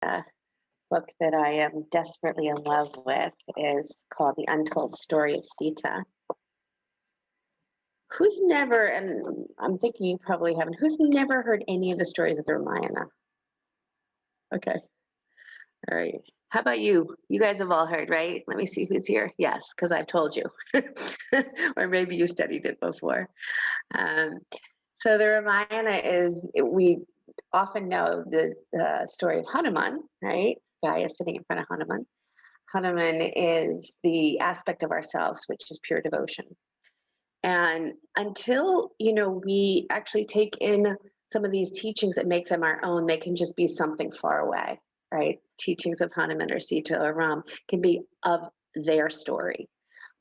book that I am desperately in love with is called The Untold Story of Sita. Who's never, and I'm thinking you probably haven't, who's never heard any of the stories of the Ramayana? Okay. All right. How about you? You guys have all heard, right? Let me see who's here. Yes, because I've told you. Or maybe you studied it before. So the Ramayana is, we often know the story of Hanuman, right? Guy is sitting in front of Hanuman. Hanuman is the aspect of ourselves, which is pure devotion. And until, we actually take in some of these teachings that make them our own, they can just be something far away, right? Teachings of Hanuman or Sita or Ram can be of their story.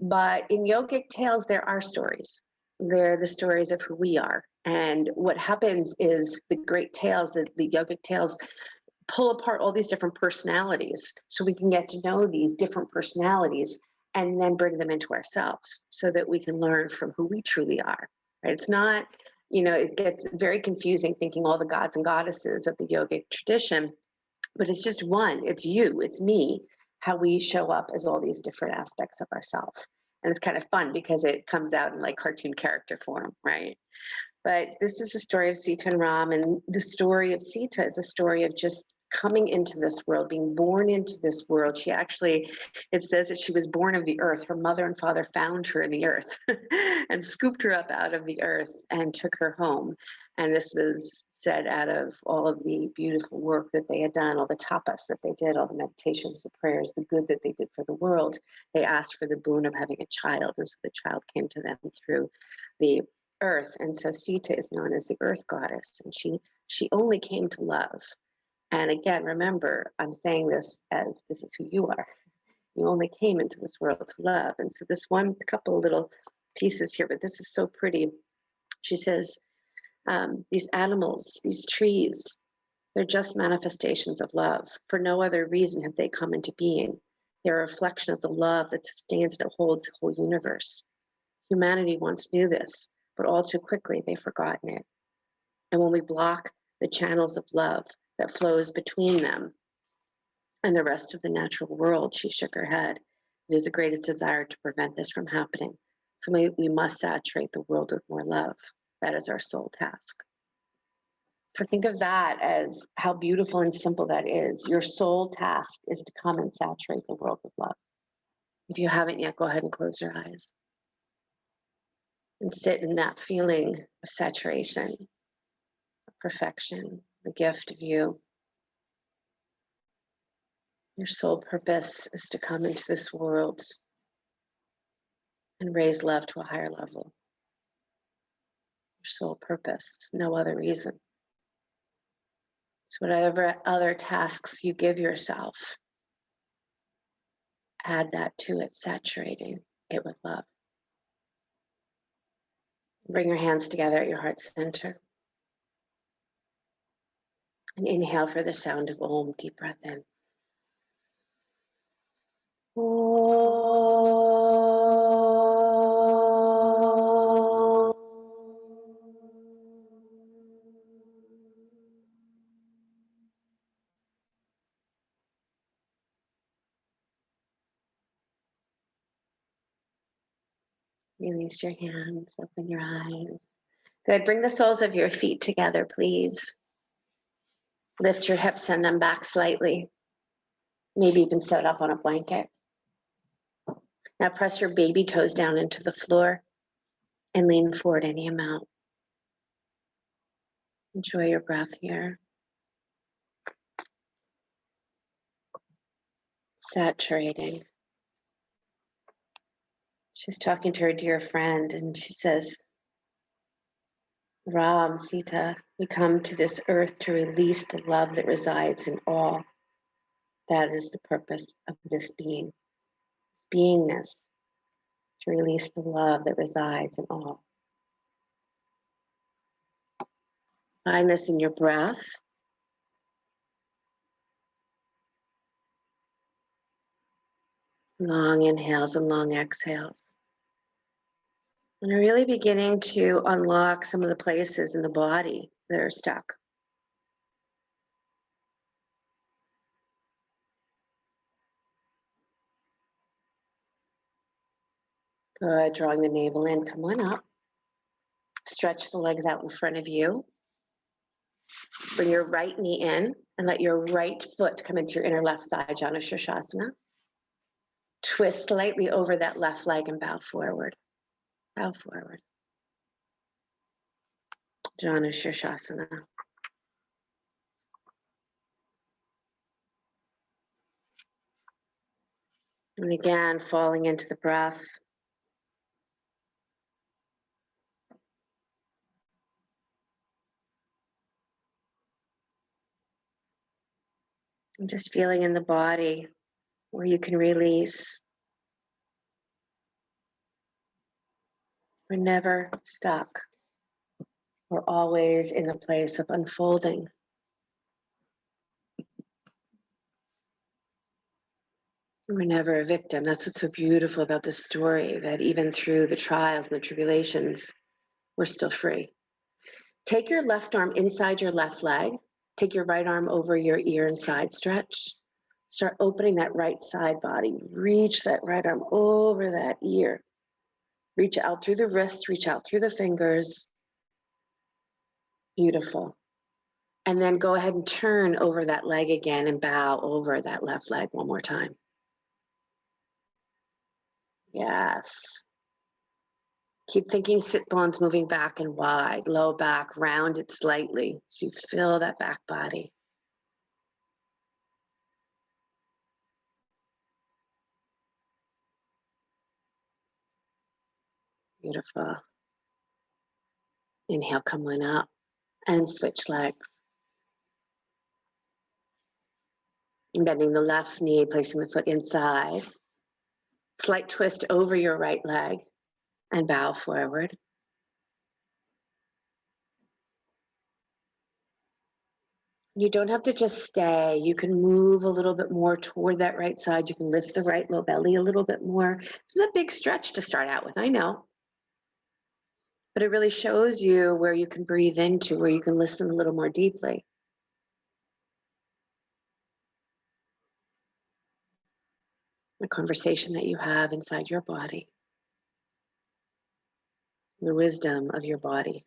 But in yogic tales, there are stories. They're the stories of who we are. And what happens is the great tales, the yogic tales, pull apart all these different personalities so we can get to know these different personalities and then bring them into ourselves so that we can learn from who we truly are. Right? It's not, it gets very confusing thinking all the gods and goddesses of the yogic tradition, but it's just one. It's you, it's me, how we show up as all these different aspects of ourselves. And it's kind of fun because it comes out in like cartoon character form, right? But this is the story of Sita and Ram, and the story of Sita is a story of just coming into this world, being born into this world. She actually, it says that she was born of the earth. Her mother and father found her in the earth and scooped her up out of the earth and took her home. And this was said out of all of the beautiful work that they had done, all the tapas that they did, all the meditations, the prayers, the good that they did for the world. They asked for the boon of having a child, and so the child came to them through the earth. And so Sita is known as the earth goddess, and she only came to love. And again, remember, I'm saying this as this is who you are. You only came into this world to love. And so this one couple little pieces here, but this is so pretty. She says, these animals, these trees, they're just manifestations of love. For no other reason have they come into being. They're a reflection of the love that sustains and holds the whole universe. Humanity once knew this, but all too quickly they've forgotten it. And when we block the channels of love that flows between them and the rest of the natural world, she shook her head. It is the greatest desire to prevent this from happening. So we must saturate the world with more love. That is our sole task. So think of that as how beautiful and simple that is. Your sole task is to come and saturate the world with love. If you haven't yet, go ahead and close your eyes and sit in that feeling of saturation, of perfection, the gift of you. Your sole purpose is to come into this world and raise love to a higher level. Your sole purpose, no other reason. So whatever other tasks you give yourself, add that to it, saturating it with love. Bring your hands together at your heart center. And inhale for the sound of Om, deep breath in. Release your hands, open your eyes. Good, bring the soles of your feet together, please. Lift your hips, send them back slightly. Maybe even sit up on a blanket. Now press your baby toes down into the floor and lean forward any amount. Enjoy your breath here. Saturating. She's talking to her dear friend and she says, Ram, Sita, we come to this earth to release the love that resides in all. That is the purpose of this being. Beingness, to release the love that resides in all. Find this in your breath. Long inhales and long exhales. And we're really beginning to unlock some of the places in the body that are stuck. Good, drawing the navel in, come on up. Stretch the legs out in front of you. Bring your right knee in and let your right foot come into your inner left thigh, Janu Shirshasana. Twist slightly over that left leg and bow forward. Bow forward. Janu Shirshasana. And again, falling into the breath. And just feeling in the body where you can release. We're never stuck. We're always in the place of unfolding. We're never a victim. That's what's so beautiful about this story, that even through the trials and the tribulations, we're still free. Take your left arm inside your left leg. Take your right arm over your ear and side stretch. Start opening that right side body. Reach that right arm over that ear. Reach out through the wrist, reach out through the fingers. Beautiful. And then go ahead and turn over that leg again and bow over that left leg one more time. Yes. Keep thinking sit bones moving back and wide, low back, round it slightly so you feel that back body. Beautiful. Inhale, come on up and switch legs. And bending the left knee, placing the foot inside. Slight twist over your right leg and bow forward. You don't have to just stay. You can move a little bit more toward that right side. You can lift the right low belly a little bit more. This is a big stretch to start out with, I know. But it really shows you where you can breathe into, where you can listen a little more deeply. The conversation that you have inside your body. The wisdom of your body.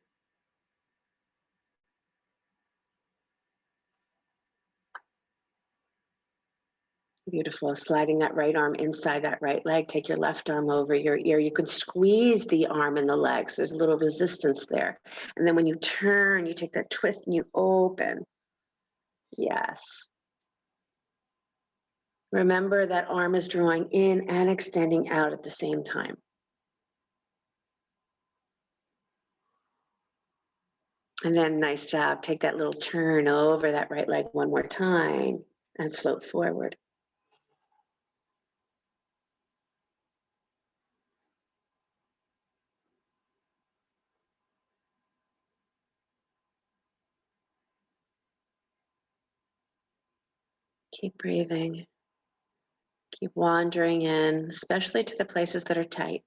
Beautiful. Sliding that right arm inside that right leg. Take your left arm over your ear. You can squeeze the arm and the leg. So there's a little resistance there. And then when you turn, you take that twist and you open. Yes. Remember that arm is drawing in and extending out at the same time. And then nice job. Take that little turn over that right leg one more time and float forward. Keep breathing. Keep wandering in, especially to the places that are tight.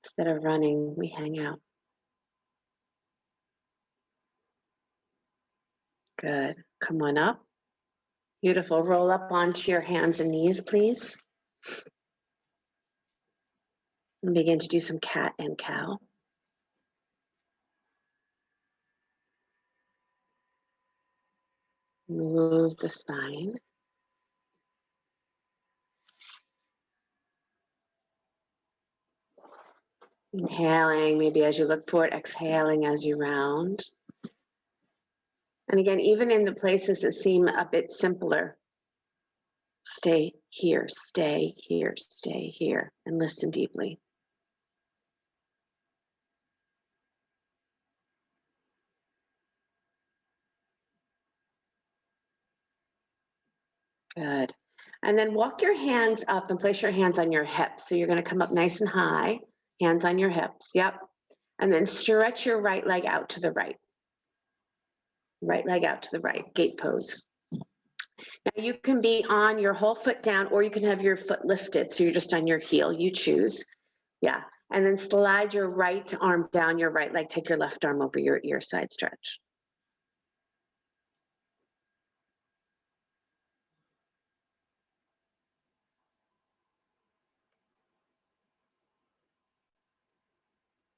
Instead of running, we hang out. Good. Come on up. Beautiful. Roll up onto your hands and knees, please. And begin to do some cat and cow. Move the spine. Inhaling, maybe as you look forward, exhaling as you round. And again, even in the places that seem a bit simpler, stay here, stay here, stay here, and listen deeply. Good. And then walk your hands up and place your hands on your hips. So you're going to come up nice and high, hands on your hips. Yep. And then stretch your right leg out to the right. Right leg out to the right, gate pose. Now you can be on your whole foot down, or you can have your foot lifted. So you're just on your heel, you choose. Yeah. And then slide your right arm down your right leg. Take your left arm over your ear, side stretch.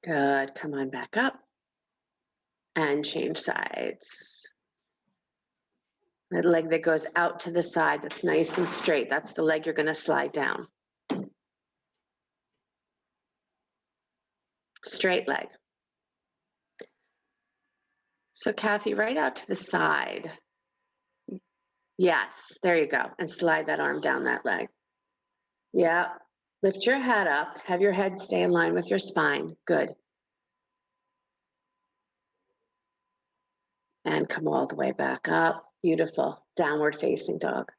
Good. Come on back up and change sides. That leg that goes out to the side, that's nice and straight. That's the leg you're going to slide down. Straight leg. So Kathy, right out to the side. Yes, there you go. And slide that arm down that leg. Yeah. Lift your head up. Have your head stay in line with your spine. Good. And come all the way back up. Beautiful. Downward facing dog.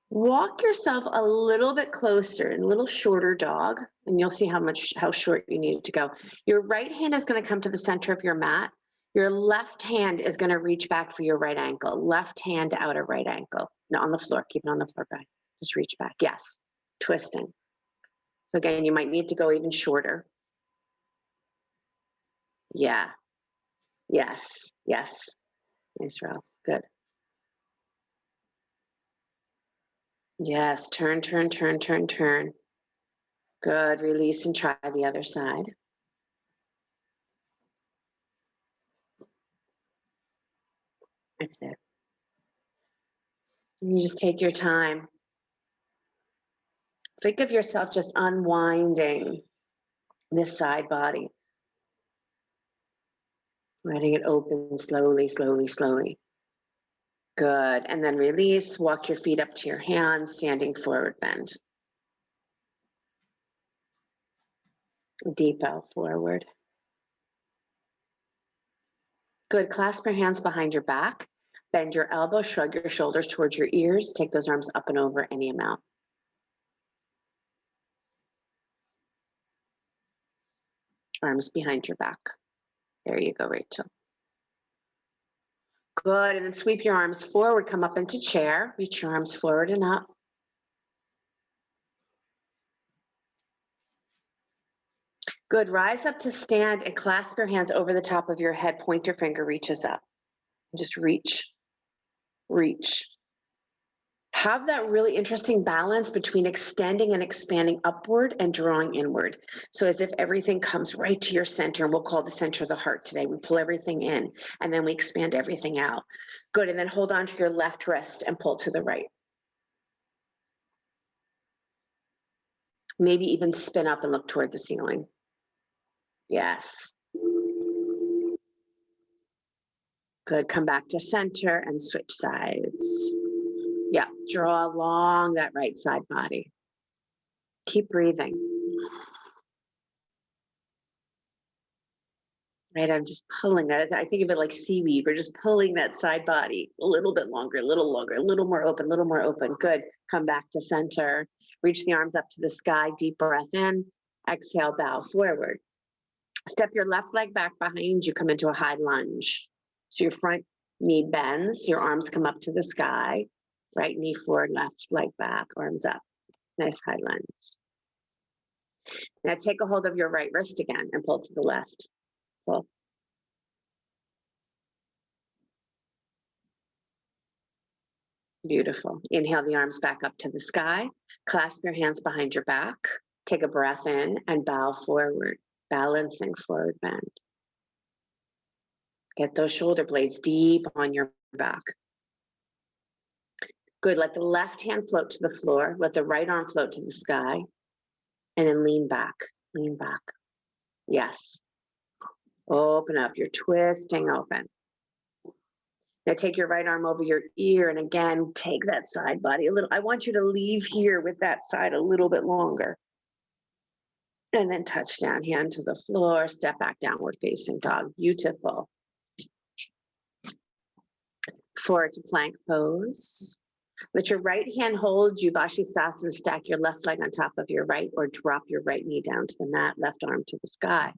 Walk yourself a little bit closer and a little shorter dog, and you'll see how short you need to go. Your right hand is going to come to the center of your mat. Your left hand is going to reach back for your right ankle. Left hand out of right ankle. No, on the floor. Keep it on the floor, back. Just reach back. Yes. Twisting. So again, you might need to go even shorter. Yeah. Yes. Yes. Nice, Sheryl. Good. Yes. Turn, turn, turn, turn, turn. Good. Release and try the other side. That's it. And you just take your time. Think of yourself just unwinding this side body. Letting it open slowly, slowly, slowly. Good. And then release. Walk your feet up to your hands, standing forward bend. Deep bow forward. Good. Clasp your hands behind your back. Bend your elbows, shrug your shoulders towards your ears. Take those arms up and over any amount. Arms behind your back. There you go, Rachel. Good. And then sweep your arms forward. Come up into chair. Reach your arms forward and up. Good. Rise up to stand and clasp your hands over the top of your head. Pointer finger reaches up. Just reach, reach. Have that really interesting balance between extending and expanding upward and drawing inward. So as if everything comes right to your center, and we'll call the center the heart today. We pull everything in and then we expand everything out. Good. And then hold on to your left wrist and pull to the right. Maybe even spin up and look toward the ceiling. Yes. Good. Come back to center and switch sides. Yeah. Draw along that right side body. Keep breathing. Right. I'm just pulling that. I think of it like seaweed. We're just pulling that side body a little bit longer, a little longer, a little more open, a little more open. Good. Come back to center. Reach the arms up to the sky. Deep breath in. Exhale, bow forward. Step your left leg back behind you. Come into a high lunge. So your front knee bends. Your arms come up to the sky. Right knee forward, left leg back, arms up. Nice high lunge. Now take a hold of your right wrist again and pull to the left. Pull. Beautiful. Inhale the arms back up to the sky. Clasp your hands behind your back. Take a breath in and bow forward, balancing forward bend. Get those shoulder blades deep on your back. Good. Let the left hand float to the floor. Let the right arm float to the sky. And then lean back. Lean back. Yes. Open up. You're twisting open. Now take your right arm over your ear and again, take that side body a little. I want you to leave here with that side a little bit longer. And then touch down, hand to the floor, step back, downward facing dog. Beautiful. Forward to plank pose. Let your right hand hold you, Vashisthasana. Stack your left leg on top of your right or drop your right knee down to the mat, left arm to the sky.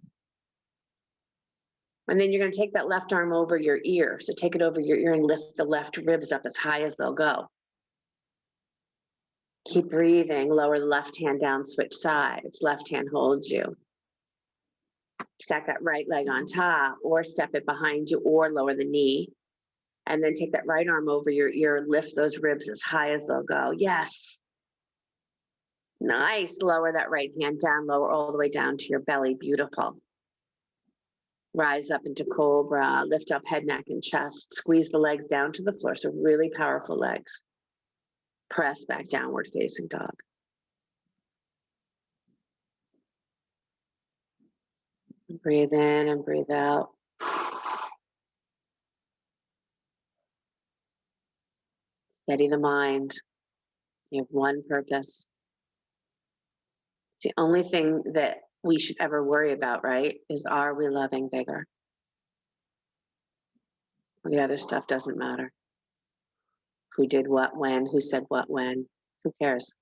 And then you're going to take that left arm over your ear. So take it over your ear and lift the left ribs up as high as they'll go. Keep breathing. Lower the left hand down, switch sides. Left hand holds you. Stack that right leg on top or step it behind you or lower the knee. And then take that right arm over your ear, lift those ribs as high as they'll go. Yes. Nice. Lower that right hand down, lower all the way down to your belly. Beautiful. Rise up into Cobra, lift up head, neck, and chest. Squeeze the legs down to the floor. So really powerful legs. Press back, downward facing dog. Breathe in and breathe out. Steady the mind. You have one purpose. It's the only thing that we should ever worry about, right? Is, are we loving bigger? The other stuff doesn't matter. Who did what when? Who said what when? Who cares?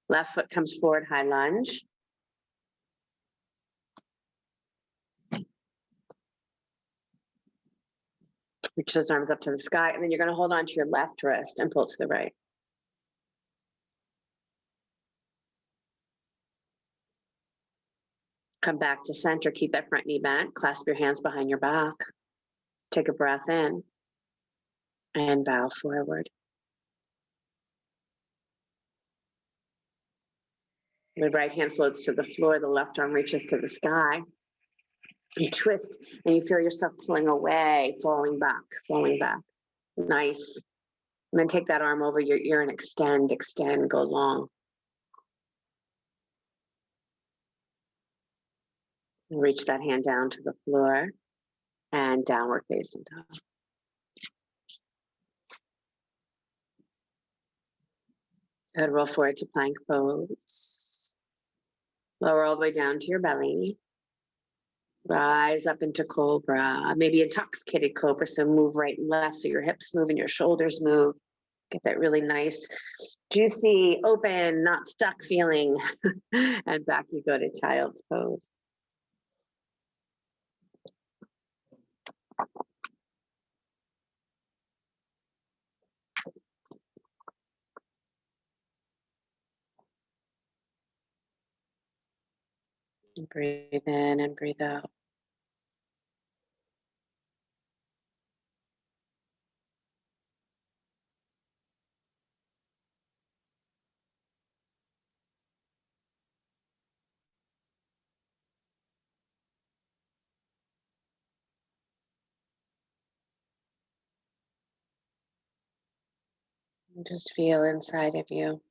Left foot comes forward, high lunge. Reach those arms up to the sky, and then you're going to hold on to your left wrist and pull to the right. Come back to center, keep that front knee bent, clasp your hands behind your back. Take a breath in and bow forward. The right hand floats to the floor, the left arm reaches to the sky. You twist and you feel yourself pulling away, falling back, falling back. Nice. And then take that arm over your ear and extend, extend, go long. Reach that hand down to the floor and downward facing dog. Good, roll forward to plank pose. Lower all the way down to your belly. Rise up into Cobra, maybe intoxicated Cobra, so move right and left so your hips move and your shoulders move. Get that really nice, juicy, open, not stuck feeling. And back you go to Child's Pose. Breathe in and breathe out. And just feel inside of you.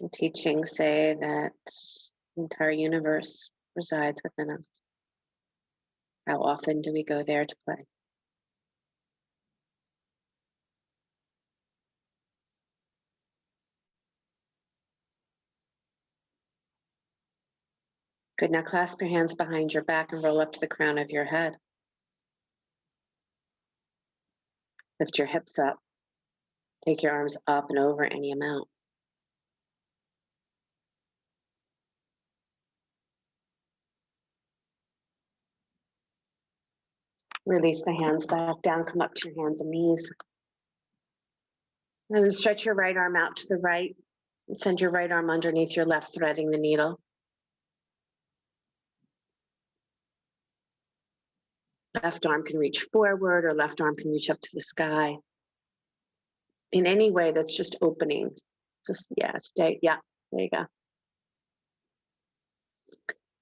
The teachings say that the entire universe resides within us. How often do we go there to play? Good, now clasp your hands behind your back and roll up to the crown of your head. Lift your hips up. Take your arms up and over any amount. Release the hands back down, come up to your hands and knees. And then stretch your right arm out to the right and send your right arm underneath your left, threading the needle. Left arm can reach forward or left arm can reach up to the sky. In any way that's just opening. Just, yeah, stay, yeah, there you go.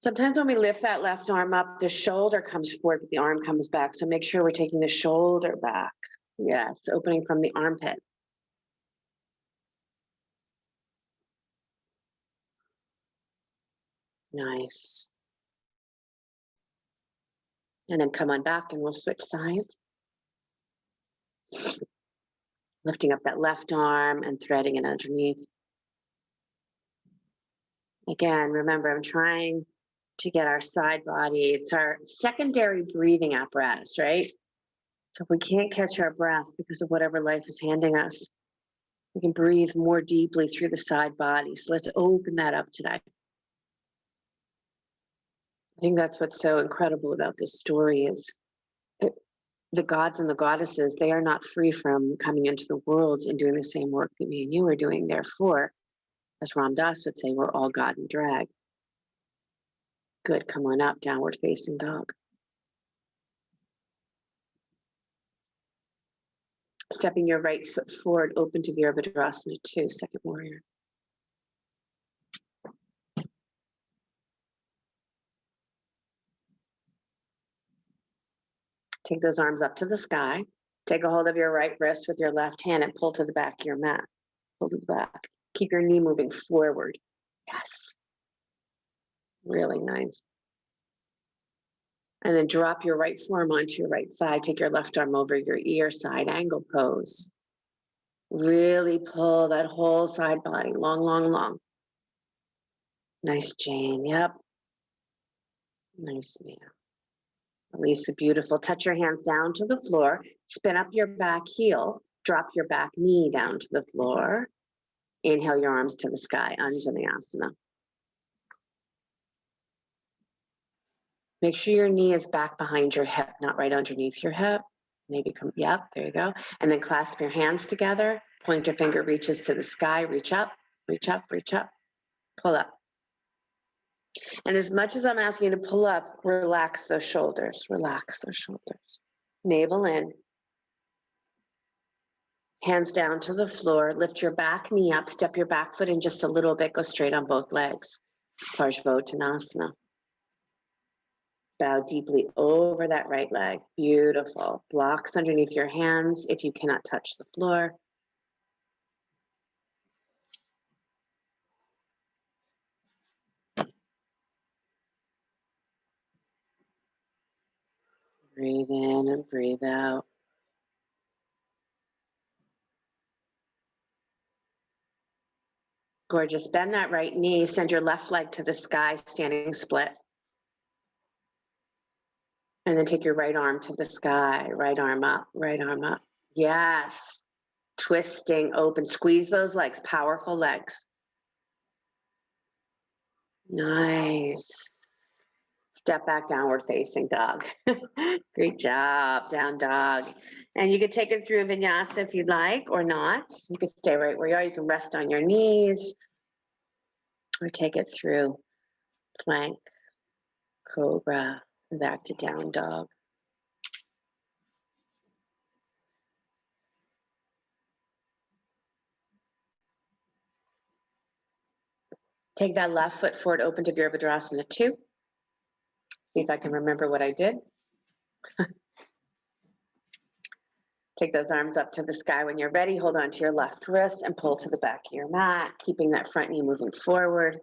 Sometimes when we lift that left arm up, the shoulder comes forward, but the arm comes back. So make sure we're taking the shoulder back. Yes, opening from the armpit. Nice. And then come on back and we'll switch sides. Lifting up that left arm and threading it underneath. Again, remember, I'm trying to get our side body. It's our secondary breathing apparatus, right? So if we can't catch our breath because of whatever life is handing us, we can breathe more deeply through the side body. So let's open that up today. I think that's what's so incredible about this story is the gods and the goddesses, they are not free from coming into the worlds and doing the same work that me and you are doing. Therefore, as Ram Dass would say, we're all God in drag. Good, come on up, downward facing dog. Stepping your right foot forward, open to Virabhadrasana 2, second warrior. Take those arms up to the sky. Take a hold of your right wrist with your left hand and pull to the back of your mat. Pull to the back. Keep your knee moving forward. Yes. Really nice. And then drop your right forearm onto your right side. Take your left arm over your ear, side angle pose. Really pull that whole side body, long, long, long. Nice, Jane. Yep. Nice, Mia. Lisa, beautiful. Touch your hands down to the floor. Spin up your back heel. Drop your back knee down to the floor. Inhale your arms to the sky, Anjaneyasana. Make sure your knee is back behind your hip, not right underneath your hip. Maybe come, yep, there you go. And then clasp your hands together. Pointer finger reaches to the sky. Reach up, reach up, reach up. Pull up. And as much as I'm asking you to pull up, relax those shoulders. Relax those shoulders. Navel in. Hands down to the floor. Lift your back knee up. Step your back foot in just a little bit. Go straight on both legs. Parsvottanasana. Bow deeply over that right leg. Beautiful. Blocks underneath your hands if you cannot touch the floor. Breathe in and breathe out. Gorgeous. Bend that right knee. Send your left leg to the sky, standing split. And then take your right arm to the sky. Right arm up, right arm up. Yes. Twisting open. Squeeze those legs. Powerful legs. Nice. Step back, downward facing dog. Great job, down dog. And you could take it through vinyasa if you'd like or not. You could stay right where you are. You can rest on your knees or take it through plank, cobra, and back to down dog. Take that left foot forward, open to Virabhadrasana 2. See if I can remember what I did. Take those arms up to the sky when you're ready. Hold on to your left wrist and pull to the back of your mat, keeping that front knee moving forward.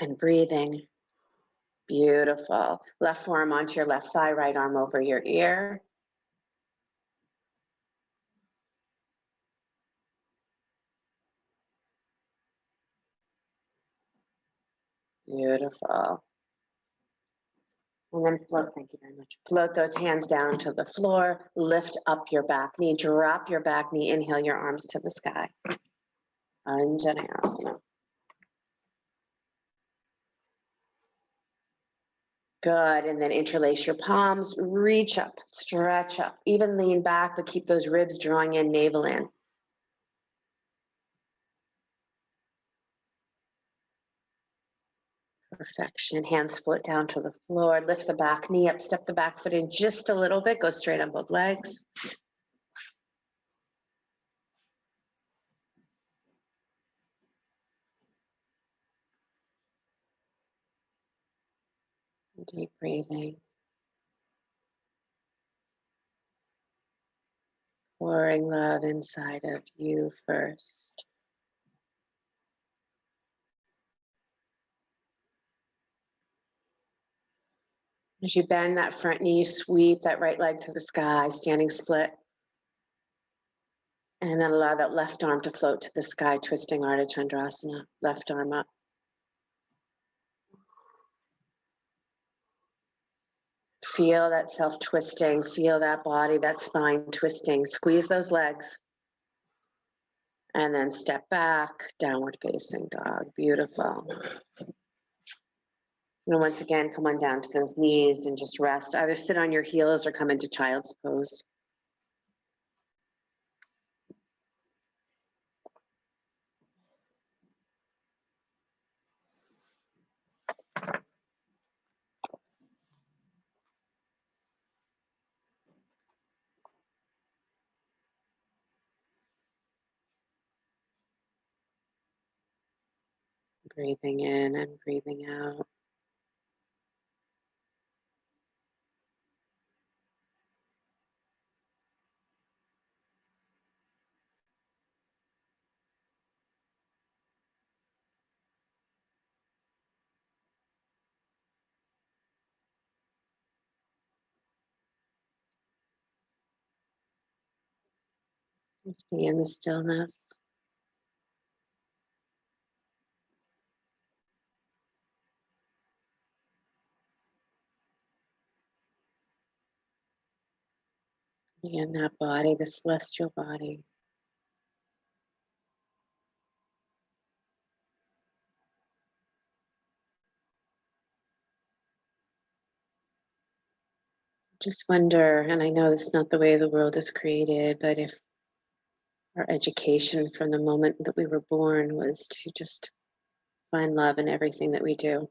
And breathing. Beautiful. Left forearm onto your left thigh, right arm over your ear. Beautiful. And then float, thank you very much. Float those hands down to the floor. Lift up your back knee. Drop your back knee. Inhale your arms to the sky. Anjaneyasana. Good. And then interlace your palms. Reach up. Stretch up. Even lean back, but keep those ribs drawing in, navel in. Perfection. Hands float down to the floor. Lift the back knee up. Step the back foot in just a little bit. Go straight on both legs. Deep breathing. Pouring love inside of you first. As you bend that front knee, sweep that right leg to the sky, standing split. And then allow that left arm to float to the sky, twisting Ardha Chandrasana. Left arm up. Feel that self twisting, feel that body, that spine twisting. Squeeze those legs. And then step back, downward facing dog. Beautiful. And once again, come on down to those knees and just rest. Either sit on your heels or come into child's pose. Breathing in and breathing out. Just be in the stillness. Be in that body, the celestial body. Just wonder, and I know this is not the way the world is created, but if our education from the moment that we were born was to just find love in everything that we do,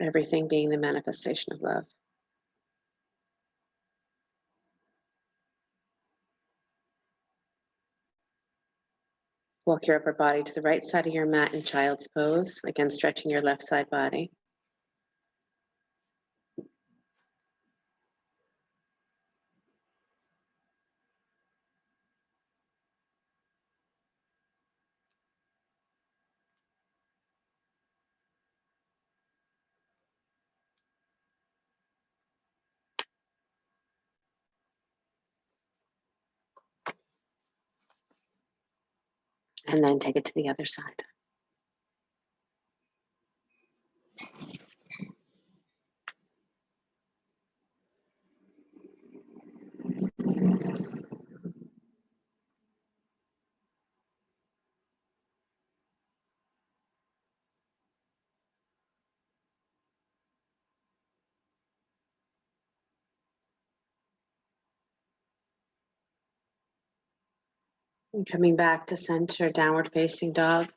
everything being the manifestation of love. Walk your upper body to the right side of your mat in child's pose, again stretching your left side body. And then take it to the other side. And coming back to center, downward facing dog.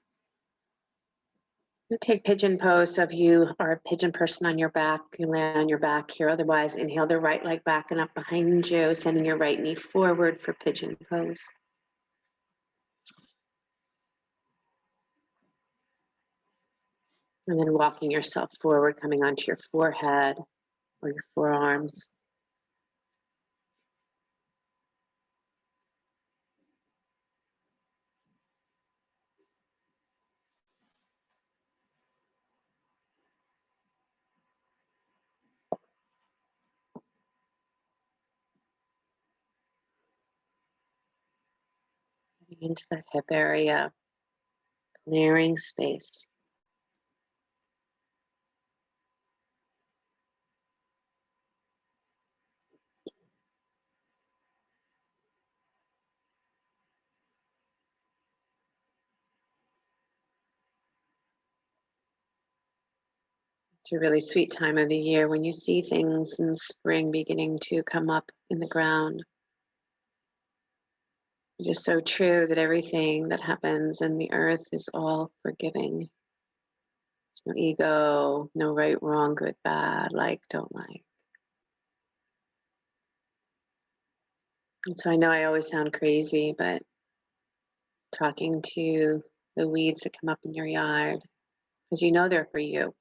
You take pigeon pose. So if you are a pigeon person on your back, you lay on your back here. Otherwise, inhale the right leg back and up behind you, sending your right knee forward for pigeon pose. And then walking yourself forward, coming onto your forehead or your forearms. Into that hip area, clearing space. It's a really sweet time of the year when you see things in spring beginning to come up in the ground. It is so true that everything that happens in the earth is all forgiving. There's no ego, no right, wrong, good, bad, like, don't like. And so I know I always sound crazy, but talking to the weeds that come up in your yard, because you know they're for you.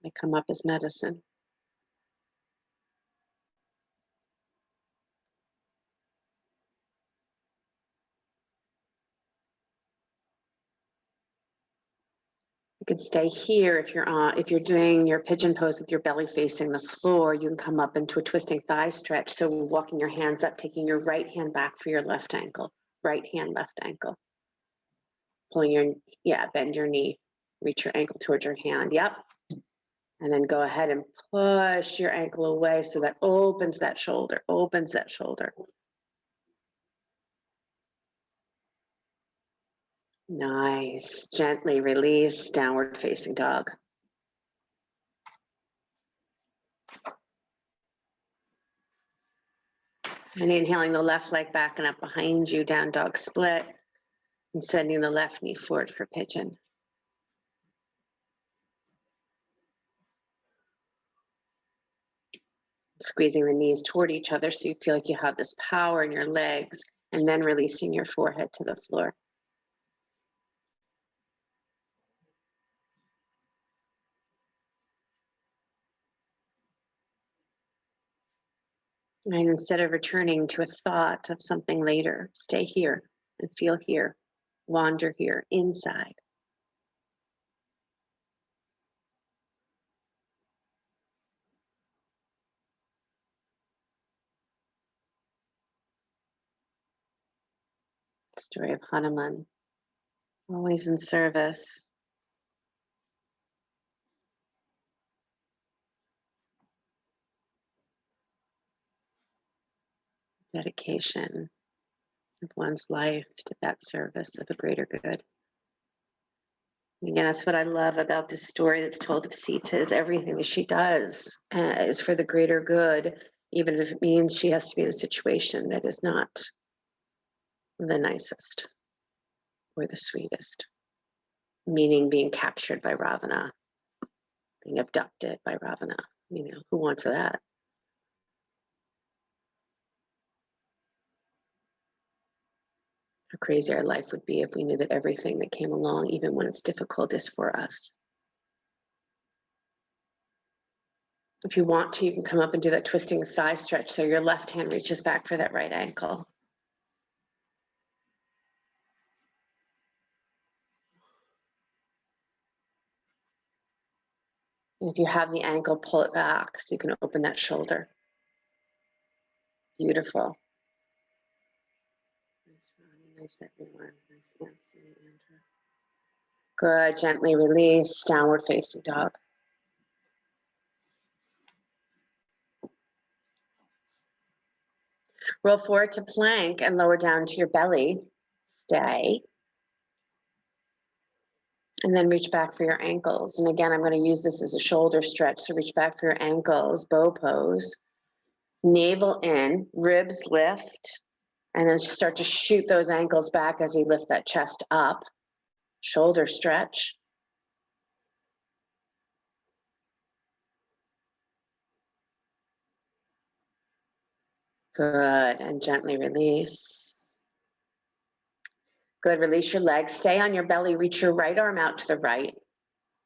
They come up as medicine. You could stay here if you're doing your pigeon pose with your belly facing the floor. You can come up into a twisting thigh stretch. So walking your hands up, taking your right hand back for your left ankle. Right hand, left ankle. Pulling bend your knee. Reach your ankle towards your hand. Yep. And then go ahead and push your ankle away so that opens that shoulder. Nice. Gently release, downward facing dog. And inhaling the left leg back and up behind you, down dog split, and sending the left knee forward for pigeon. Squeezing the knees toward each other so you feel like you have this power in your legs, and then releasing your forehead to the floor. And instead of returning to a thought of something later, stay here and feel here, wander here, inside. Story of Hanuman, always in service. Dedication of one's life to that service of a greater good. Again, that's what I love about this story that's told of Sita, is everything that she does is for the greater good, even if it means she has to be in a situation that is not the nicest or the sweetest, meaning being captured by Ravana, being abducted by Ravana. You know, who wants that? How crazy our life would be if we knew that everything that came along, even when it's difficult, is for us. If you want to, you can come up and do that twisting thigh stretch so your left hand reaches back for that right ankle. And if you have the ankle, pull it back so you can open that shoulder. Beautiful. Nice, Ronnie. Nice, everyone. Nice, Nancy, Andrew. Good. Gently release. Downward facing dog. Roll forward to plank and lower down to your belly. Stay. And then reach back for your ankles. And again, I'm going to use this as a shoulder stretch. So reach back for your ankles, bow pose. Navel in, ribs lift, and then start to shoot those ankles back as you lift that chest up. Shoulder stretch. Good, and gently release. Good, release your legs. Stay on your belly, reach your right arm out to the right,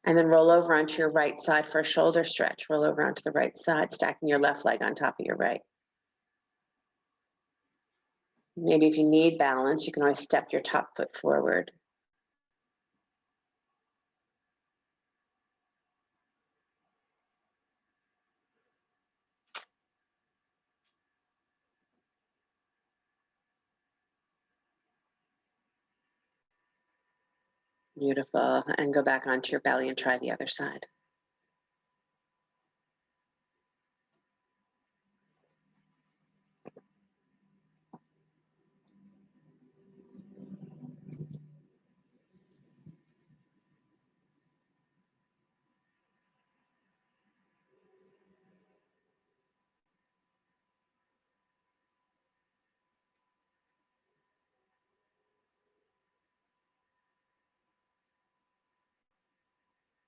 and then roll over onto your right side for a shoulder stretch. Roll over onto the right side, stacking your left leg on top of your right. Maybe if you need balance, you can always step your top foot forward. Beautiful, and go back onto your belly and try the other side.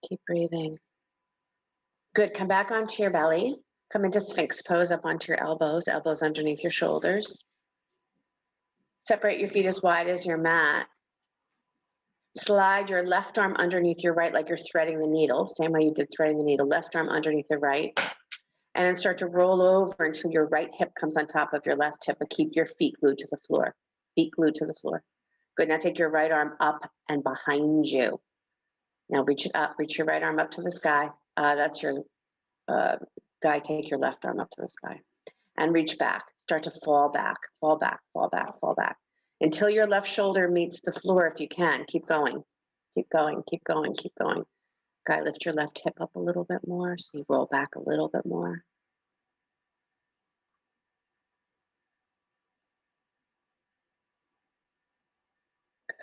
Keep breathing. Good, come back onto your belly. Come into Sphinx Pose, up onto your elbows, elbows underneath your shoulders. Separate your feet as wide as your mat. Slide your left arm underneath your right like you're threading the needle, same way you did threading the needle, left arm underneath the right. And then start to roll over until your right hip comes on top of your left hip, but keep your feet glued to the floor. Feet glued to the floor. Good, now take your right arm up and behind you. Now reach it up, reach your right arm up to the sky. That's your guy, take your left arm up to the sky. And reach back, start to fall back, fall back, fall back, fall back. Until your left shoulder meets the floor if you can. Keep going, keep going, keep going, keep going. Guy, lift your left hip up a little bit more so you roll back a little bit more.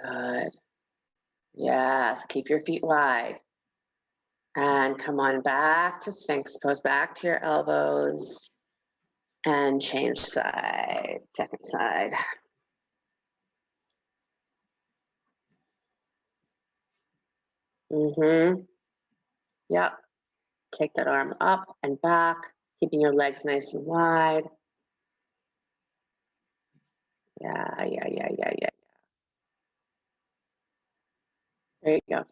Good. Yes, keep your feet wide. And come on back to Sphinx Pose, back to your elbows. And change side, second side. Yep. Take that arm up and back, keeping your legs nice and wide. Yeah. There you go.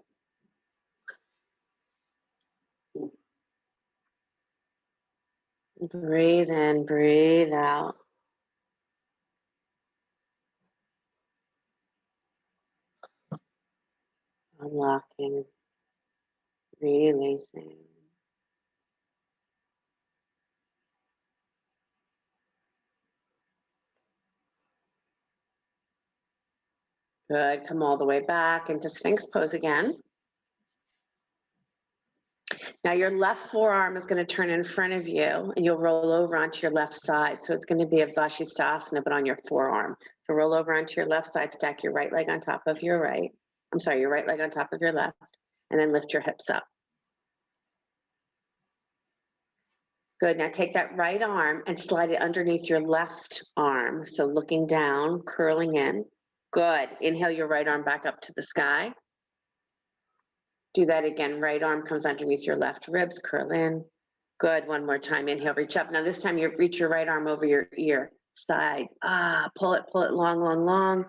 Breathe in, breathe out. Unlocking, releasing. Good, come all the way back into Sphinx Pose again. Now your left forearm is going to turn in front of you and you'll roll over onto your left side. So it's going to be a Vashisthasana, but on your forearm. So roll over onto your left side, stack your right leg on top of your right. I'm sorry, your right leg on top of your left, and then lift your hips up. Good, now take that right arm and slide it underneath your left arm. So looking down, curling in. Good, inhale your right arm back up to the sky. Do that again, right arm comes underneath your left ribs, curl in. Good, one more time, inhale, reach up. Now this time you reach your right arm over your ear, side, pull it long, long, long.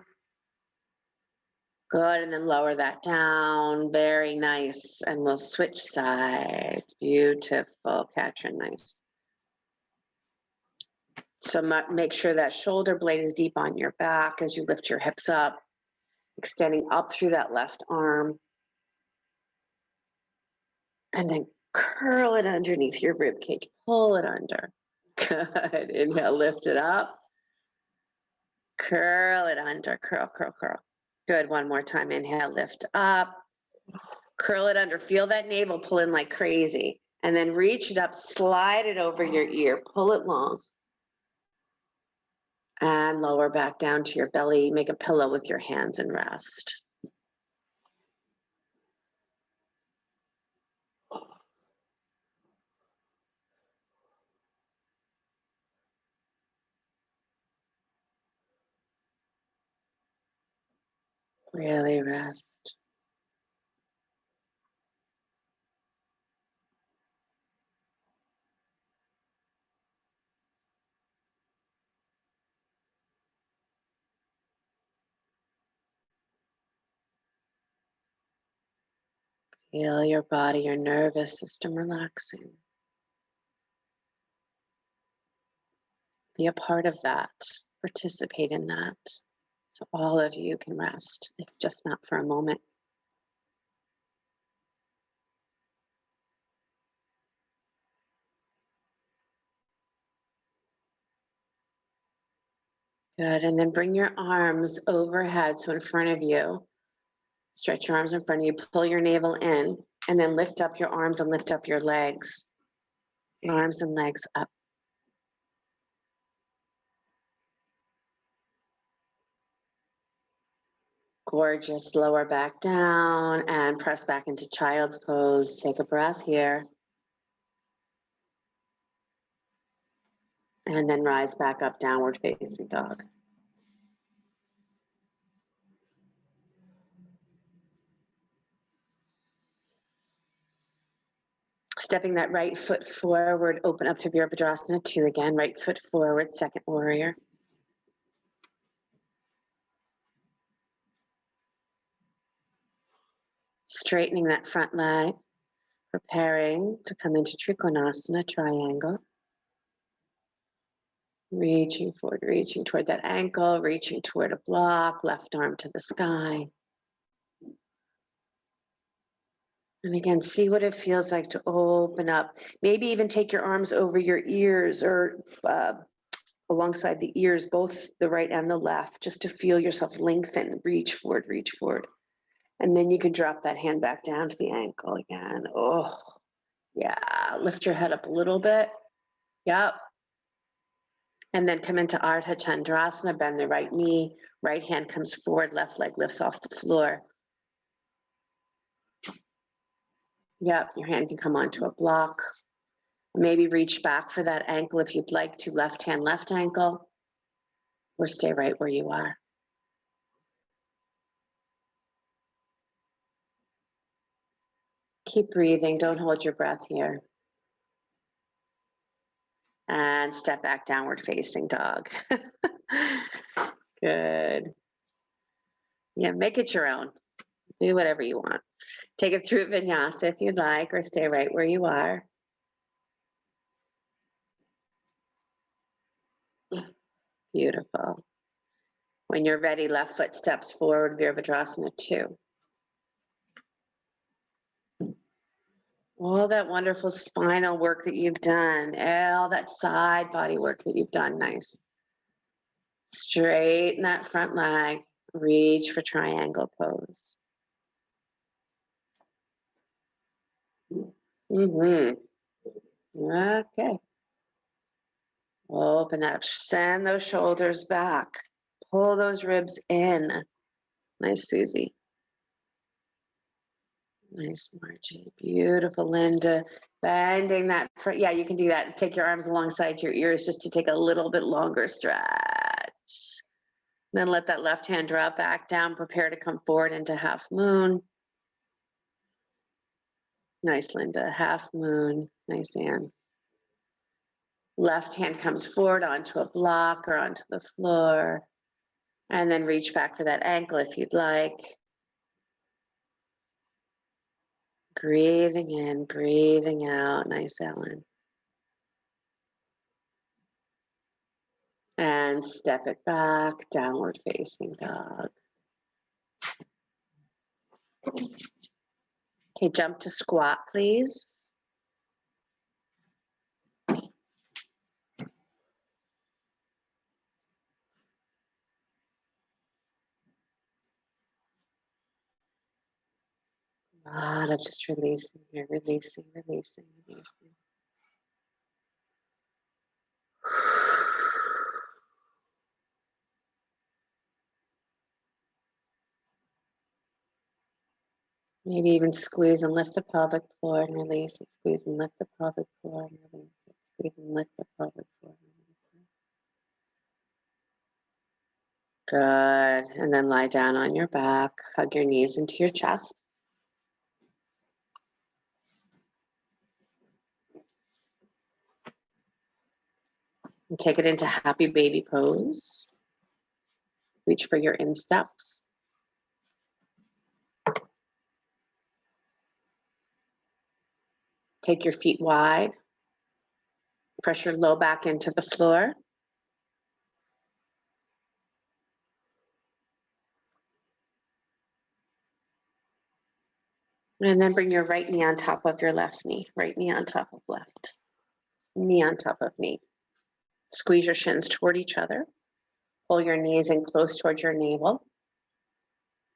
Good, and then lower that down, very nice. And we'll switch sides, beautiful, catch and nice. So make sure that shoulder blade is deep on your back as you lift your hips up, extending up through that left arm. And then curl it underneath your rib cage, pull it under. Good, inhale, lift it up. Curl it under, curl, curl, curl. Good, one more time, inhale, lift up. Curl it under, feel that navel pull in like crazy. And then reach it up, slide it over your ear, pull it long. And lower back down to your belly, make a pillow with your hands and rest. Really rest. Feel your body, your nervous system relaxing. Be a part of that. Participate in that. So all of you can rest, if just not for a moment. Good, and then bring your arms overhead, so in front of you. Stretch your arms in front of you, pull your navel in, and then lift up your arms and lift up your legs. Your arms and legs up. Gorgeous, lower back down and press back into child's pose. Take a breath here. And then rise back up, downward facing dog. Stepping that right foot forward, open up to Virabhadrasana 2 again. Right foot forward, second warrior. Straightening that front leg, preparing to come into Trikonasana Triangle. Reaching forward, reaching toward that ankle, reaching toward a block, left arm to the sky. And again, see what it feels like to open up. Maybe even take your arms over your ears or alongside the ears, both the right and the left, just to feel yourself lengthen, reach forward, reach forward. And then you can drop that hand back down to the ankle again. Oh, yeah, lift your head up a little bit. Yep. And then come into Ardha Chandrasana, bend the right knee, right hand comes forward, left leg lifts off the floor. Yep, your hand can come onto a block. Maybe reach back for that ankle if you'd like to, left hand, left ankle, or stay right where you are. Keep breathing, don't hold your breath here. And step back, downward facing dog. Good. Yeah, make it your own. Do whatever you want. Take it through vinyasa if you'd like, or stay right where you are. Beautiful. When you're ready, left foot steps forward, Virabhadrasana 2. All that wonderful spinal work that you've done, all that side body work that you've done, nice. Straighten that front leg, reach for triangle pose. Okay. Open that up, send those shoulders back, pull those ribs in. Nice, Susie. Nice, Margie. Beautiful, Linda. Bending that front. Yeah, you can do that. Take your arms alongside your ears just to take a little bit longer stretch. Then let that left hand drop back down. Prepare to come forward into half moon. Nice, Linda. Half moon. Nice, Anne. Left hand comes forward onto a block or onto the floor. And then reach back for that ankle if you'd like. Breathing in, breathing out. Nice, Ellen. And step it back, downward facing dog. Okay, jump to squat, please. A lot of just releasing here, releasing, releasing, releasing. Maybe even squeeze and lift the pelvic floor and release it. Squeeze and lift the pelvic floor and release it. Squeeze and lift the pelvic floor and release it. Good. And then lie down on your back. Hug your knees into your chest. And take it into happy baby pose. Reach for your insteps. Take your feet wide. Press your low back into the floor. And then bring your right knee on top of your left knee. Right knee on top of left. Knee on top of knee. Squeeze your shins toward each other. Pull your knees in close towards your navel.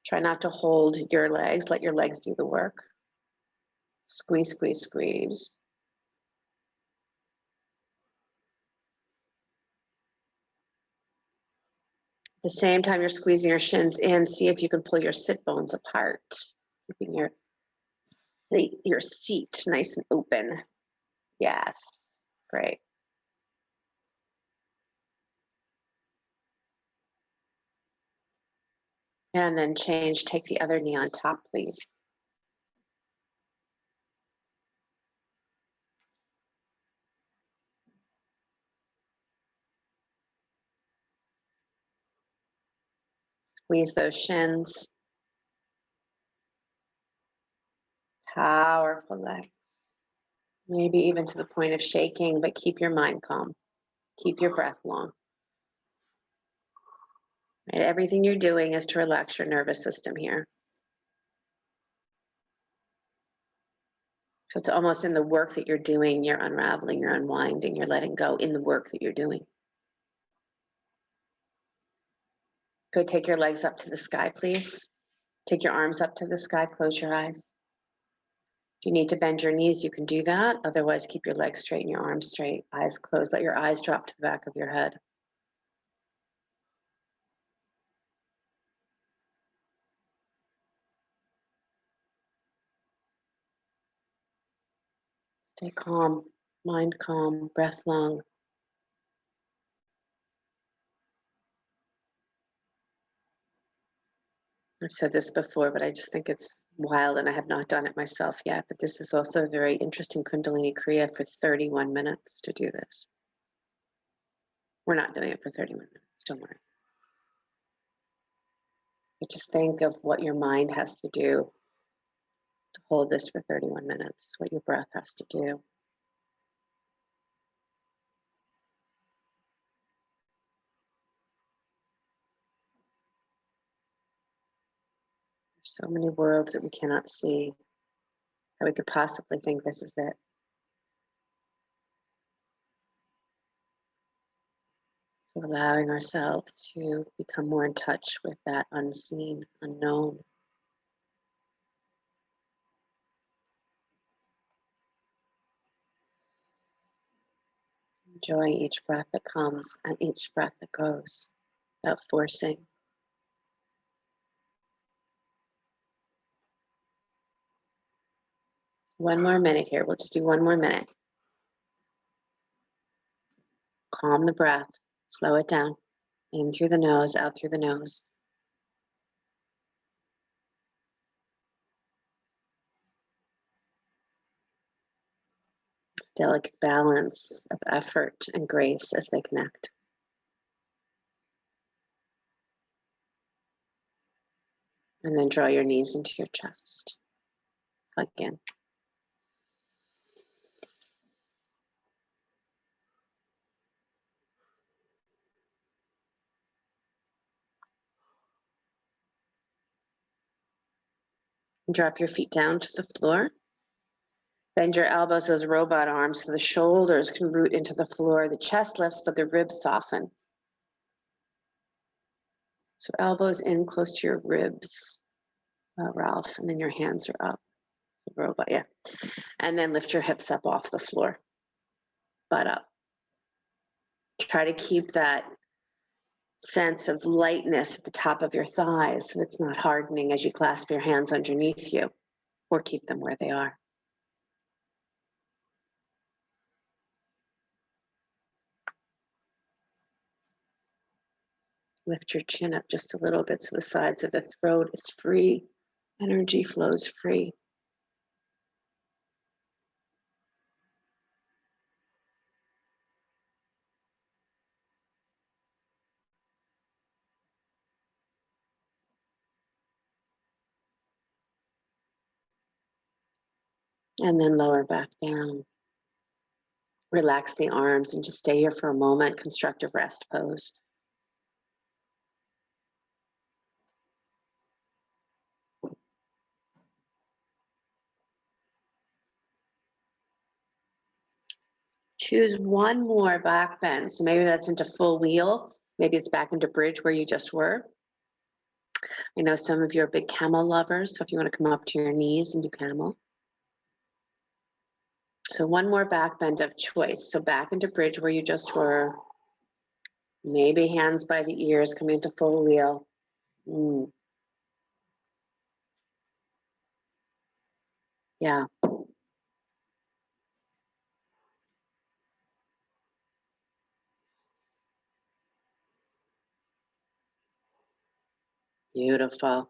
Try not to hold your legs. Let your legs do the work. Squeeze, squeeze, squeeze. At the same time you're squeezing your shins in, see if you can pull your sit bones apart. Keeping your seat nice and open. Yes, great. And then change, take the other knee on top, please. Squeeze those shins. Powerful legs. Maybe even to the point of shaking, but keep your mind calm. Keep your breath long. Right? Everything you're doing is to relax your nervous system here. So it's almost in the work that you're doing, you're unraveling, you're unwinding, you're letting go in the work that you're doing. Go take your legs up to the sky, please. Take your arms up to the sky, close your eyes. If you need to bend your knees, you can do that. Otherwise, keep your legs straight and your arms straight, eyes closed. Let your eyes drop to the back of your head. Stay calm, mind calm, breath long. I've said this before, but I just think it's wild and I have not done it myself yet. But this is also a very interesting Kundalini Kriya for 31 minutes to do this. We're not doing it for 31 minutes, don't worry. But just think of what your mind has to do to hold this for 31 minutes, what your breath has to do. So many worlds that we cannot see, that we could possibly think this is it. So allowing ourselves to become more in touch with that unseen, unknown. Enjoying each breath that comes and each breath that goes without forcing. One more minute here. We'll just do one more minute. Calm the breath. Slow it down. In through the nose, out through the nose. Delicate balance of effort and grace as they connect. And then draw your knees into your chest. Hug in. Drop your feet down to the floor. Bend your elbows, those robot arms, so the shoulders can root into the floor. The chest lifts, but the ribs soften. So elbows in close to your ribs, Ralph, and then your hands are up. Robot, yeah. And then lift your hips up off the floor. Butt up. Try to keep that sense of lightness at the top of your thighs so it's not hardening as you clasp your hands underneath you, or keep them where they are. Lift your chin up just a little bit so the sides of the throat is free. Energy flows free. And then lower back down. Relax the arms and just stay here for a moment. Constructive rest pose. Choose one more back bend. So maybe that's into full wheel. Maybe it's back into bridge where you just were. I know some of you are big camel lovers. So if you want to come up to your knees and do camel. So one more back bend of choice. So back into bridge where you just were. Maybe hands by the ears, come into full wheel. Yeah. Beautiful.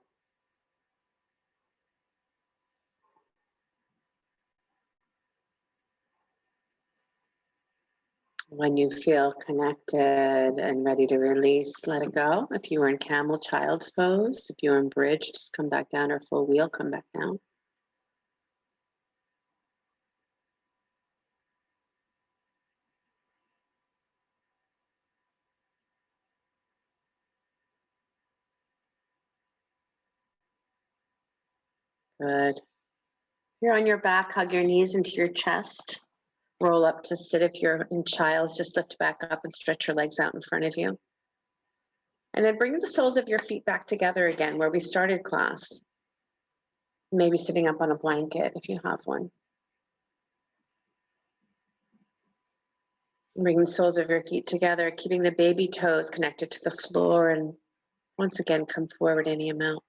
When you feel connected and ready to release, let it go. If you were in camel, child's pose. If you're in bridge, just come back down, or full wheel, come back down. Good. If you're on your back, hug your knees into your chest. Roll up to sit. If you're in child's, just lift back up and stretch your legs out in front of you. And then bring the soles of your feet back together again, where we started class. Maybe sitting up on a blanket if you have one. Bring the soles of your feet together, keeping the baby toes connected to the floor, and once again, come forward any amount.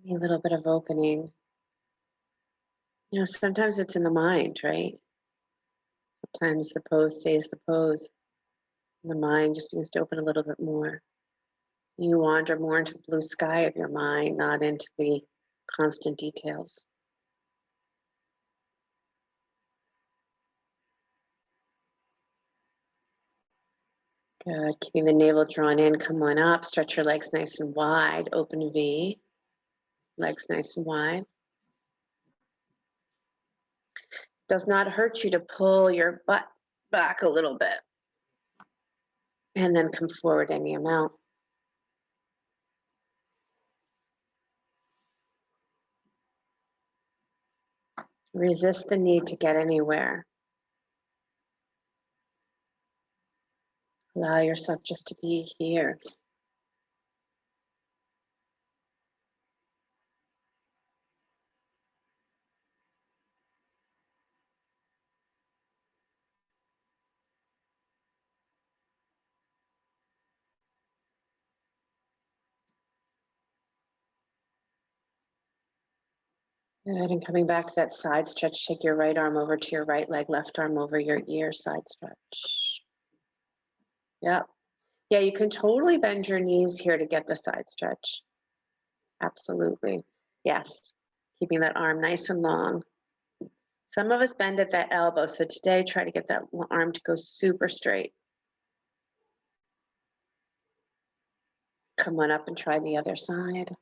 A little bit of opening. You know, sometimes it's in the mind, right? Sometimes the pose stays the pose. And the mind just begins to open a little bit more. You wander more into the blue sky of your mind, not into the constant details. Good. Keeping the navel drawn in, come on up, stretch your legs nice and wide, open V, legs nice and wide. Does not hurt you to pull your butt back a little bit. And then come forward any amount. Resist the need to get anywhere. Allow yourself just to be here. Good, and coming back to that side stretch, take your right arm over to your right leg, left arm over your ear, side stretch. Yep. Yeah, you can totally bend your knees here to get the side stretch. Absolutely. Yes. Keeping that arm nice and long. Some of us bend at that elbow, so today try to get that arm to go super straight. Come on up and try the other side.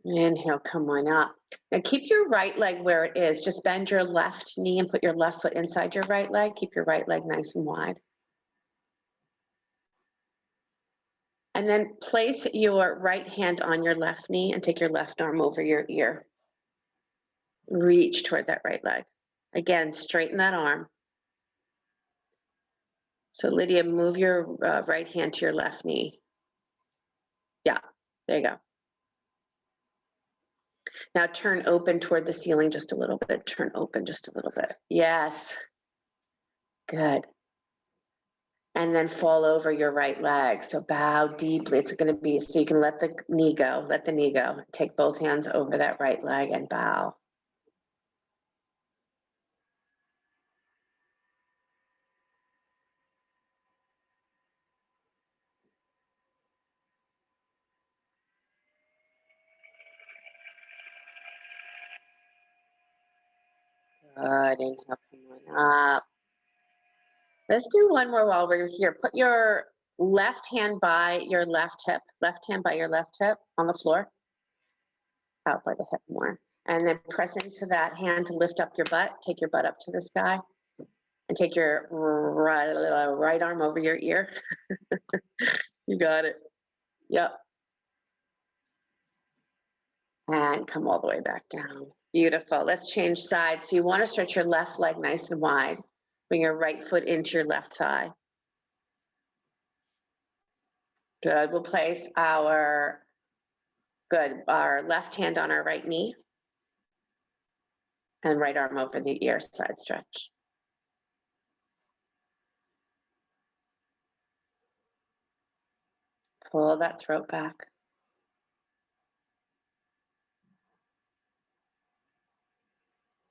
Inhale, come on up. Now keep your right leg where it is. Just bend your left knee and put your left foot inside your right leg. Keep your right leg nice and wide. And then place your right hand on your left knee and take your left arm over your ear. Reach toward that right leg. Again, straighten that arm. So Lydia, move your right hand to your left knee. Yeah, there you go. Now turn open toward the ceiling just a little bit. Turn open just a little bit. Yes. Good. And then fall over your right leg. So bow deeply. It's going to be, so you can let the knee go. Let the knee go. Take both hands over that right leg and bow. Good. Inhale, come on up. Let's do one more while we're here. Put your left hand by your left hip. Left hand by your left hip on the floor. Out by the hip more. And then press into that hand to lift up your butt. Take your butt up to the sky. And take your right arm over your ear. You got it. Yep. And come all the way back down. Beautiful. Let's change sides. So you want to stretch your left leg nice and wide. Bring your right foot into your left thigh. Good. We'll place our left hand on our right knee. And right arm over the ear, side stretch. Pull that throat back.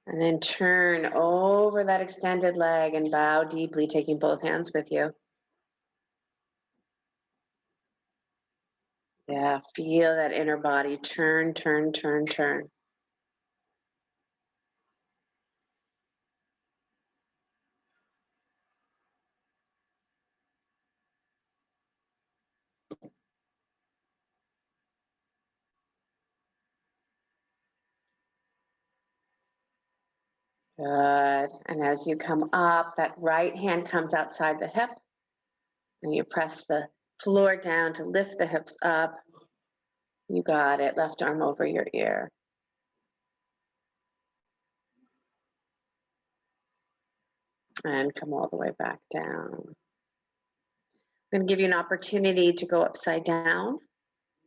And then turn over that extended leg and bow deeply, taking both hands with you. Yeah, feel that inner body. Turn, turn, turn, turn. Good. And as you come up, that right hand comes outside the hip. And you press the floor down to lift the hips up. You got it. Left arm over your ear. And come all the way back down. I'm going to give you an opportunity to go upside down.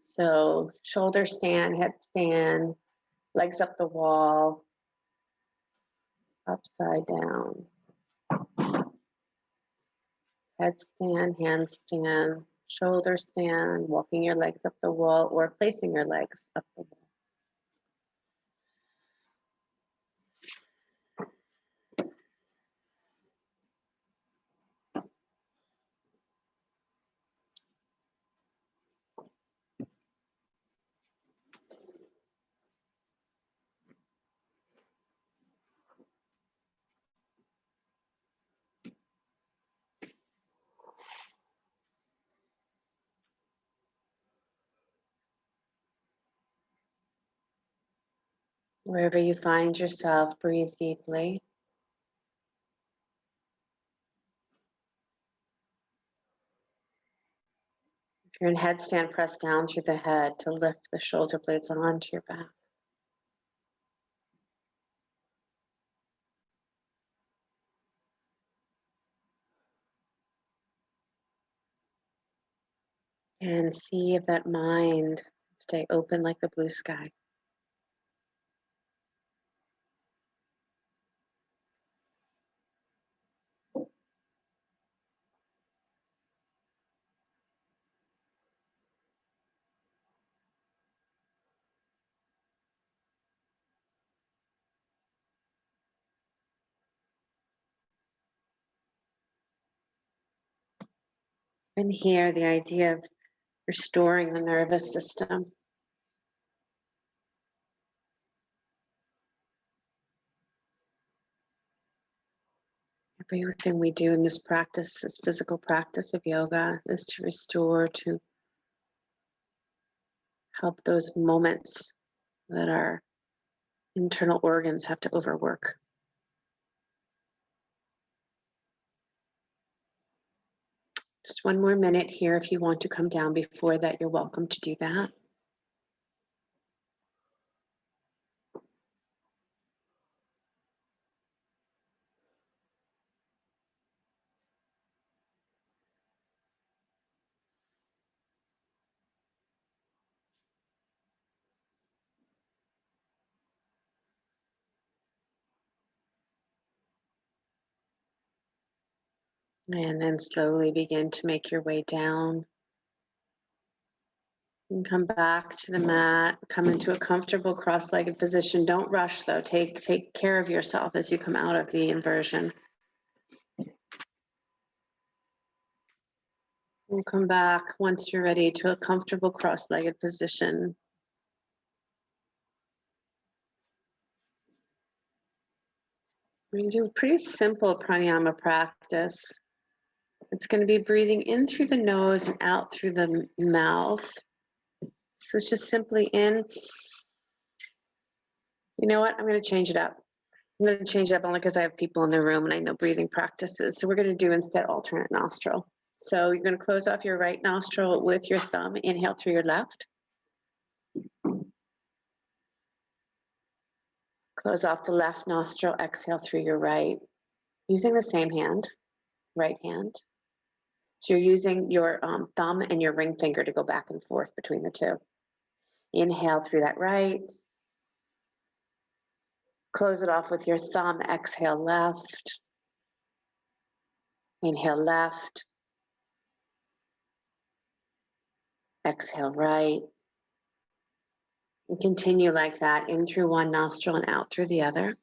So shoulder stand, head stand, legs up the wall, upside down. Headstand, handstand, shoulder stand, walking your legs up the wall or placing your legs up the wall. Wherever you find yourself, breathe deeply. If you're in headstand, press down through the head to lift the shoulder blades onto your back. And see if that mind stay open like the blue sky. And here, the idea of restoring the nervous system. Everything we do in this practice, this physical practice of yoga, is to restore, to help those moments that our internal organs have to overwork. Just one more minute here. If you want to come down before that, you're welcome to do that. And then slowly begin to make your way down. And come back to the mat, come into a comfortable cross-legged position. Don't rush though, take care of yourself as you come out of the inversion. We'll come back once you're ready to a comfortable cross-legged position. We're going to do a pretty simple pranayama practice. It's going to be breathing in through the nose and out through the mouth. So it's just simply in. You know what? I'm going to change it up. I'm going to change it up only because I have people in the room and I know breathing practices. So we're going to do instead alternate nostril. So you're going to close off your right nostril with your thumb. Inhale through your left. Close off the left nostril. Exhale through your right. Using the same hand, right hand. So you're using your thumb and your ring finger to go back and forth between the two. Inhale through that right. Close it off with your thumb. Exhale left. Inhale left. Exhale right. And continue like that, in through one nostril and out through the other.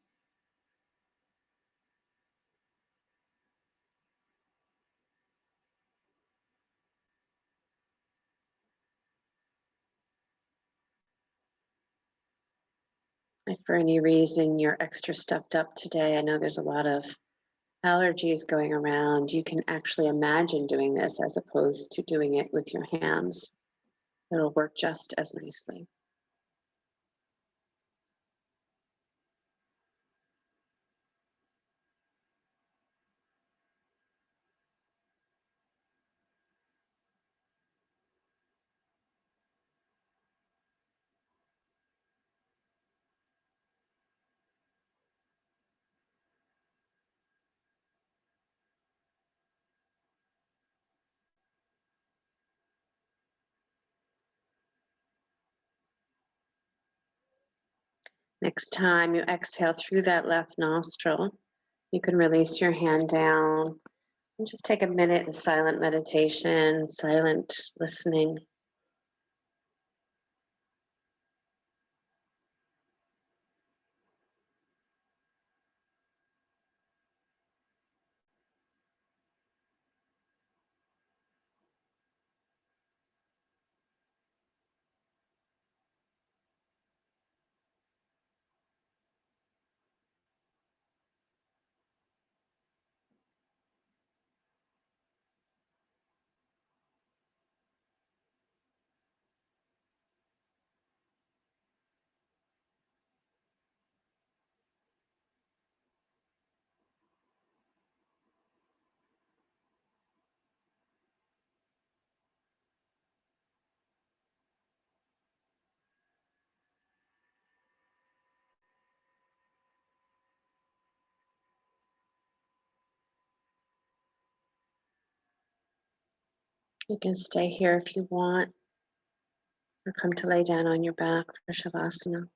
If for any reason you're extra stuffed up today, I know there's a lot of allergies going around. You can actually imagine doing this as opposed to doing it with your hands. It'll work just as nicely. Next time you exhale through that left nostril, you can release your hand down and just take a minute in silent meditation, silent listening. You can stay here if you want, or come to lay down on your back for Shavasana.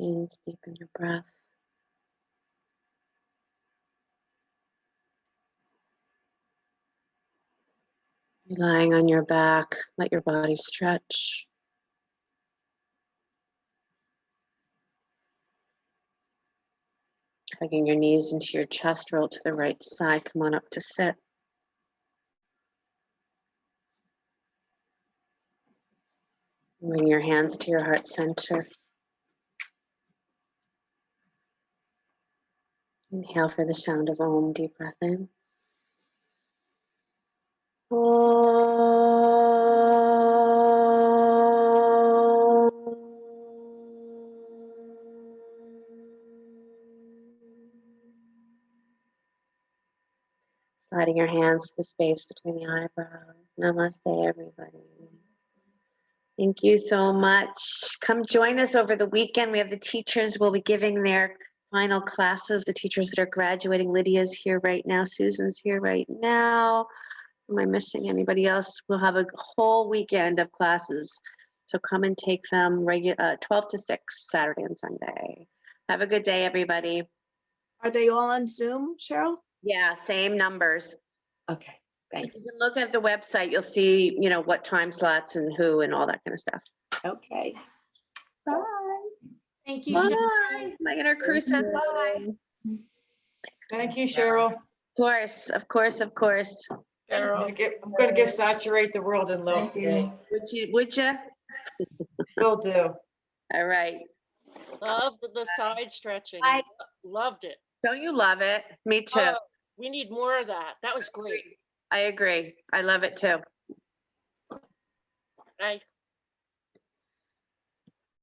Hands deep in your breath. You're lying on your back, let your body stretch. Tugging your knees into your chest, roll to the right side, come on up to sit. Bring your hands to your heart center. Inhale for the sound of Om, deep breath in. Sliding your hands to the space between the eyebrows. Namaste, everybody. Thank you so much. Come join us over the weekend. We have the teachers will be giving their final classes, the teachers that are graduating. Lydia's here right now. Susan's here right now. Am I missing anybody else? We'll have a whole weekend of classes. So come and take them 12 to 6, Saturday and Sunday. Have a good day, everybody. Are they all on Zoom, Sheryl? Yeah, same numbers. Okay, thanks. You can look at the website. You'll see, what time slots and who and all that kind of stuff. Okay. Bye. Thank you, Bye. Sheryl. Megan, our crew says bye. Thank you, Cheryl. Of course, of course, of course. I'm gonna get saturate the world in love Thank you. today. Would you? Will do. All right. Loved the side stretching. I- Loved it. Don't you love it? Me too. Oh, we need more of that. That was great. I agree. I love it too. I